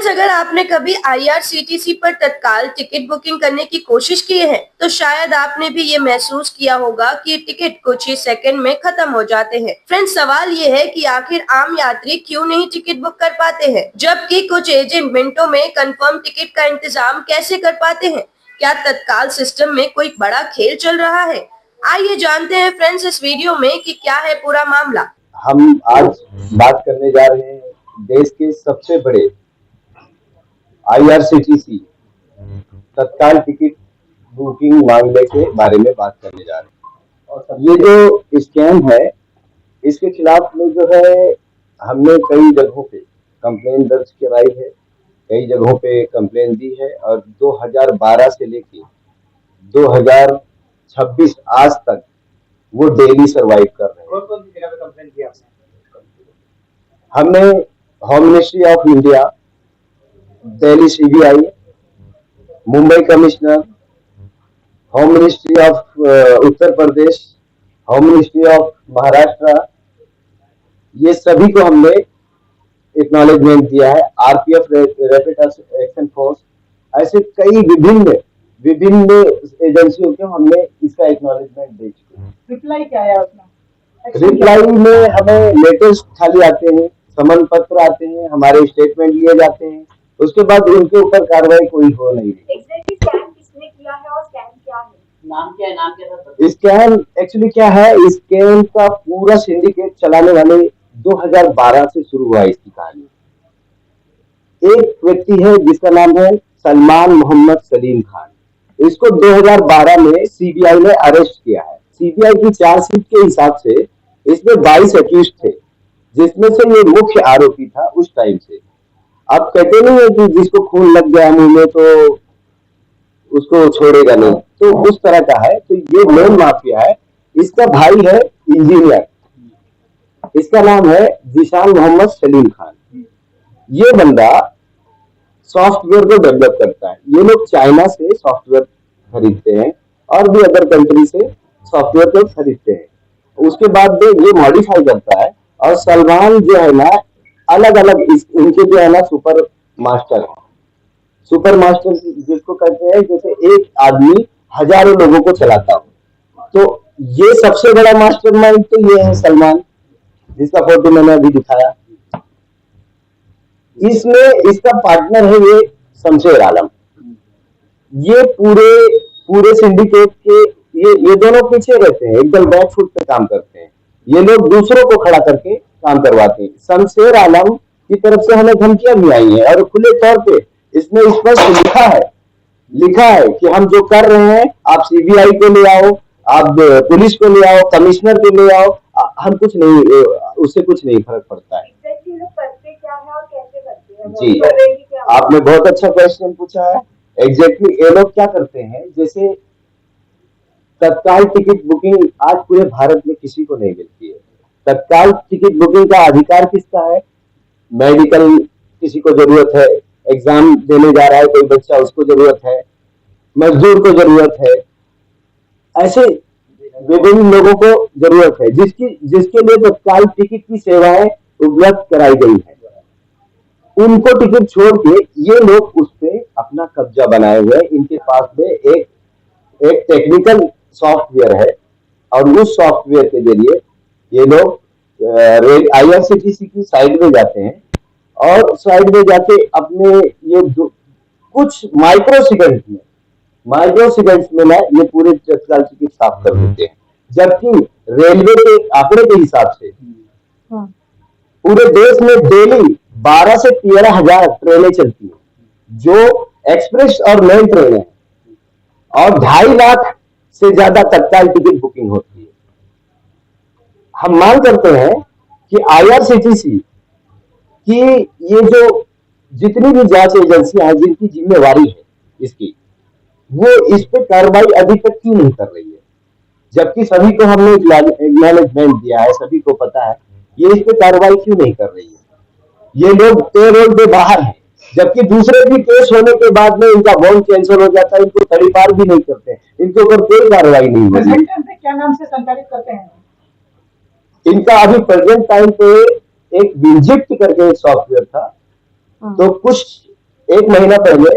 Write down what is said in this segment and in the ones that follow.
Friends, अगर आपने कभी IRCTC पर तत्काल टिकट बुकिंग करने की कोशिश की है तो शायद आपने भी ये महसूस किया होगा कि टिकट कुछ ही सेकंड में खत्म हो जाते हैं। फ्रेंड्स, सवाल ये है कि आखिर आम यात्री क्यों नहीं टिकट बुक कर पाते हैं, जबकि कुछ एजेंट मिनटों में कंफर्म टिकट का इंतजाम कैसे कर पाते हैं। क्या तत्काल सिस्टम में कोई बड़ा खेल चल रहा है? आइए जानते हैं फ्रेंड्स इस वीडियो में कि क्या है पूरा मामला। हम आज बात करने जा रहे हैं देश के सबसे बड़े IRCTC तत्काल टिकट बुकिंग मामले के बारे में बात करने जा रहे हैं। और ये जो स्कैम है इसके खिलाफ में जो है हमने कई जगहों पे कंप्लेन दर्ज कराई है, कई जगहों पे कंप्लेन दी है और 2012 से लेके 2026 आज तक वो डेली सरवाइव कर रहे हैं। कौन सी जगह पे कंप्लेन किया आपने? हमने home ministry of India, Delhi CBI, Mumbai commissioner, home ministry of Uttar Pradesh, home ministry of Maharashtra, ये सभी को हमने एक्नॉलेजमेंट दिया है। RPF रैपिड एक्शन फोर्स, ऐसे कई विभिन्न एजेंसियों को हमने इसका एक्नॉलेजमेंट दे चुके हैं। रिप्लाई क्या है उसमें? रिप्लाई में हमें लेटर्स खाली आते हैं, समन पत्र आते हैं, हमारे स्टेटमेंट लिए जाते हैं, उसके बाद उनके ऊपर कार्रवाई कोई हो नहीं रही। एग्जैक्टली स्कैम किसने किया है और स्कैम क्या है? नाम क्या? स्कैम एक्चुअली क्या है, स्कैम का पूरा सिंडिकेट चलाने वाले 2012 से शुरू हुआ इसकी कहानी। एक व्यक्ति है जिसका नाम है सलमान मोहम्मद सलीम खान। इसको 2012 में CBI ने अरेस्ट किया है। CBI की चार्जशीट के हिसाब से इसमें 22 अक्यूज थे, जिसमें से ये मुख्य आरोपी था उस टाइम से। अब कहते नहीं है कि जिसको खून लग गया मुंह में तो उसको छोड़ेगा नहीं, तो उस तरह का है। तो ये मेन माफिया है। इसका भाई है इंजीनियर, इसका नाम है जिशान मोहम्मद सलीम खान। ये बंदा सॉफ्टवेयर को डेवलप करता है। ये लोग चाइना से सॉफ्टवेयर खरीदते हैं और भी अदर कंट्री से सॉफ्टवेयर को खरीदते हैं। उसके बाद ये मॉडिफाई करता है। और सलमान जो है ना, अलग अलग इनके जो है ना सुपर मास्टर है। सुपर मास्टर जिसको कहते हैं जैसे एक आदमी हजारों लोगों को चलाता हो। तो ये सबसे बड़ा मास्टरमाइंड तो ये है सलमान, जिसका फोटो मैंने अभी दिखाया। इसमें इसका पार्टनर है ये शमशेर आलम। ये पूरे सिंडिकेट के ये दोनों पीछे रहते हैं, एकदम बैक फुट पे काम करते हैं। ये लोग दूसरों को खड़ा करके काम करवाते हैं। शमशेर आलम की तरफ से हमें धमकियां भी आई हैं और खुले तौर पे इसमें स्पष्ट लिखा है कि हम जो कर रहे हैं, आप CBI को ले आओ, आप पुलिस को ले आओ, कमिश्नर को ले आओ, हम कुछ नहीं, उससे कुछ नहीं फर्क पड़ता है। करते क्या है और कैसे करते हैं? जी, आपने बहुत अच्छा क्वेश्चन पूछा है। एग्जैक्टली ये लोग क्या करते हैं, जैसे तत्काल टिकट बुकिंग आज पूरे भारत में किसी को नहीं मिलती है। तत्काल टिकट बुकिंग का अधिकार किसका है? मेडिकल किसी को जरूरत है, एग्जाम देने जा रहा है कोई बच्चा, उसको जरूरत है, मजदूर को जरूरत है, ऐसे विभिन्न लोगों को जरूरत है जिसके लिए तत्काल टिकट की सेवाएं उपलब्ध कराई गई है। उनको टिकट छोड़ के ये लोग उस पे अपना कब्जा बनाए हुए। इनके पास में एक टेक्निकल सॉफ्टवेयर है और उस सॉफ्टवेयर के जरिए ये लोग IRCTC की साइट में जाते हैं और साइट में जाके अपने ये कुछ माइक्रोसेकंड्स में ना ये पूरे तत्काल टिकट साफ कर देते हैं। जबकि रेलवे के आंकड़े के हिसाब से पूरे देश में डेली 12 से 13 हजार ट्रेनें चलती हैं, जो एक्सप्रेस और मेल ट्रेन है, और 2.5 लाख से ज्यादा तत्काल टिकट बुकिंग होती है। हम मांग करते हैं कि IRCTC की ये जो जितनी भी जांच एजेंसियां हैं जिनकी जिम्मेवारी है इसकी, वो इस पे कार्रवाई अभी तक क्यों नहीं कर रही है? जबकि सभी को हमने एक्नॉलेजमेंट दिया है, सभी को पता है, ये इस पे कार्रवाई क्यों नहीं कर रही है? ये लोग पेरोल पे बाहर हैं, जबकि दूसरे भी केस होने के बाद में इनका बॉन्ड कैंसिल हो जाता है, इनको तड़ीपार भी नहीं करते, इनके ऊपर कोई कार्रवाई नहीं होती। क्या नाम से संचालित करते हैं? इनका अभी प्रेजेंट टाइम पे एक विजिट करके एक सॉफ्टवेयर था, तो कुछ 1 महीना पहले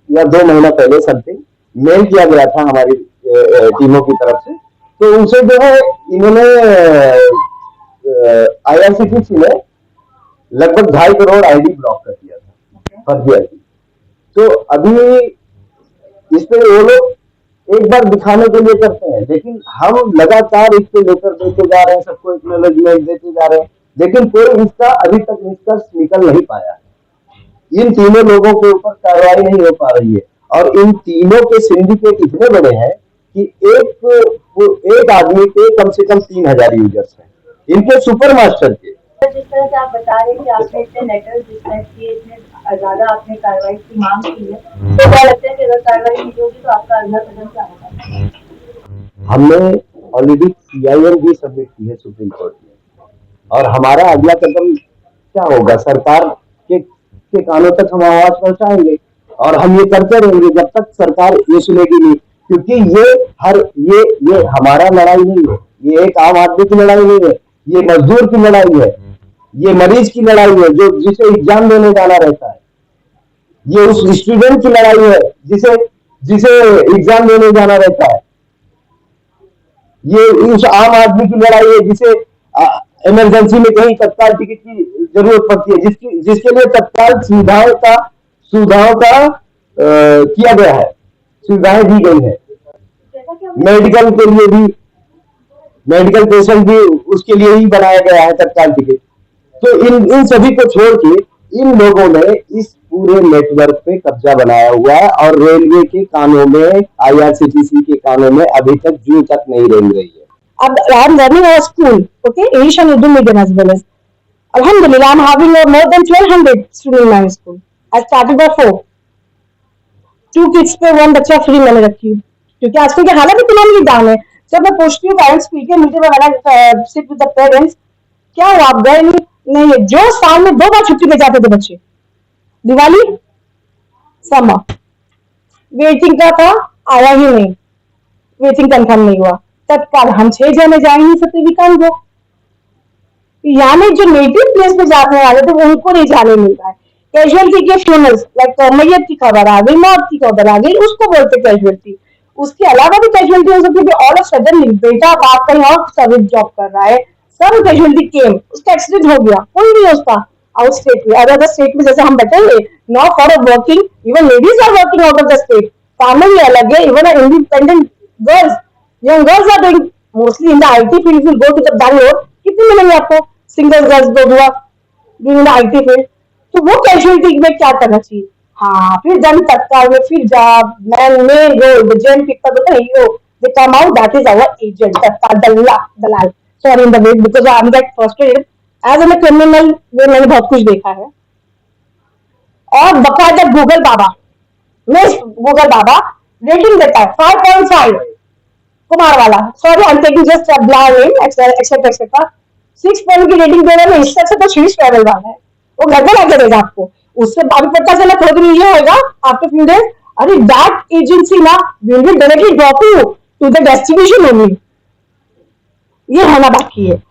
या 2 महीना पहले समथिंग मेल किया गया था हमारी टीमों की तरफ से, तो उनसे जो है इन्होंने IRCTC ने लगभग 2.5 करोड़ आईडी ब्लॉक कर दिया था, फर्जी आईडी। तो अभी इस पे वो लोग एक बार दिखाने के लिए करते हैं, लेकिन हम लगातार इसको लेकर देते जा रहे हैं, सबको एक्नॉलेजमेंट देते जा रहे हैं, लेकिन कोई इसका अभी तक निष्कर्ष निकल नहीं पाया है। इन तीनों लोगों के ऊपर कार्रवाई नहीं हो पा रही है, और इन तीनों के सिंडिकेट इतने बड़े हैं कि एक आदमी के कम से कम 3000 यूजर्स हैं, इनके सुपर मास्टर के। जिस तरह से आप बता रहे हैं कि आपने इतने लेटर डिस्पैच किए, इतने ज्यादा आपने कार्रवाई की मांग की है, तो क्या लगता है कि अगर कार्रवाई नहीं होगी तो आपका अगला कदम क्या होगा? हमने ऑलरेडी PIL भी सबमिट की है सुप्रीम कोर्ट में, और हमारा अगला कदम क्या होगा, सरकार के कानों तक हम आवाज पहुंचाएंगे, और हम ये करते रहेंगे जब तक सरकार ये सुनेगी नहीं, क्योंकि ये हमारा लड़ाई नहीं है, ये एक आम आदमी की लड़ाई नहीं है, ये मजदूर की लड़ाई है, ये मरीज की लड़ाई है जो जिसे एग्जाम देने जाना रहता है, ये उस स्टूडेंट की लड़ाई है जिसे एग्जाम देने जाना रहता है, ये उस आम आदमी की लड़ाई है जिसे इमरजेंसी में कहीं तत्काल टिकट की जरूरत पड़ती है, जिसके लिए तत्काल सुविधाओं का किया गया है, सुविधाएं दी गई है। मेडिकल के लिए भी, मेडिकल पेशेंट भी उसके लिए ही बनाया गया है तत्काल टिकट। तो इन सभी को छोड़ के इन लोगों ने इस पूरे नेटवर्क पे कब्जा बनाया हुआ है, और रेलवे के कानों में, IRCTC के कानों में अभी तक जू तक नहीं रेंग रही है। I am running a school, okay, English and Urdu medium as well as. Alhamdulillah, I am having more than 1200 students in my school. I started by 4. 2 kids पे 1 बच्चा फ्री मैंने रखी हूँ, क्योंकि आजकल के हालात इकोनॉमिक डाउन है। जब मैं पूछती हूँ पेरेंट्स को के मीटिंग में सिट विद द पेरेंट्स, क्या हुआ आप गए नहीं, जो साल में 2 बार छुट्टी पे जाते थे बच्चे, दिवाली, समर, वेटिंग का था, आया ही नहीं, वेटिंग कंफर्म नहीं हुआ, तत्काल हम 6 जने जा ही नहीं सकते, वी कैन गो। यानी जो नेटिव प्लेस पे जाने वाले थे उनको नहीं जाने मिल रहा है। कैजुअलिटी के फ्यूनरल्स लाइक मैयत की खबर आ गई, मौत की खबर आ गई, उसको बोलते कैजुअलिटी। उसके अलावा भी कैजुअलिटी हो सकती है, ऑल ऑफ सडनली बेटा बाप कहीं और सर्विस जॉब कर रहा है, सब कैजुअलिटी केम, उसका एक्सीडेंट हो गया, कोई नहीं उसका आउट स्टेट में, अदर स्टेट में जैसे हम बैठेंगे, not for working, even ladies are working out of the state, family अलग है, even independent girls, young girls are doing mostly in the IT field. If you go to the Bangalore, कितनी मिलेंगे आपको single girls जो हुआ doing in the IT field? तो वो casualty में क्या करना चाहिए? हाँ, फिर जन तत्काल में फिर जॉब मेन रोड जेन पिक अप होता है, यो they come out, that is our agent, तत्काल दलाल, sorry in the way because I am get frustrated as a criminal वे मैंने बहुत कुछ देखा है। और बकायदा गूगल बाबा, मिस गूगल बाबा रेटिंग देता है 5.5 कुमार वाला, sorry I am taking just a blind name except 6 point की रेटिंग दे रहे हैं, इससे तो शीर्ष लेवल वाला है, वो घर पर आके देगा आपको, उससे अभी पता चला थोड़ी दिन ये होगा आफ्टर फ्यू डेज, अरे दैट एजेंसी ना will be directly drop you to the destination only, ये होना बाकी है।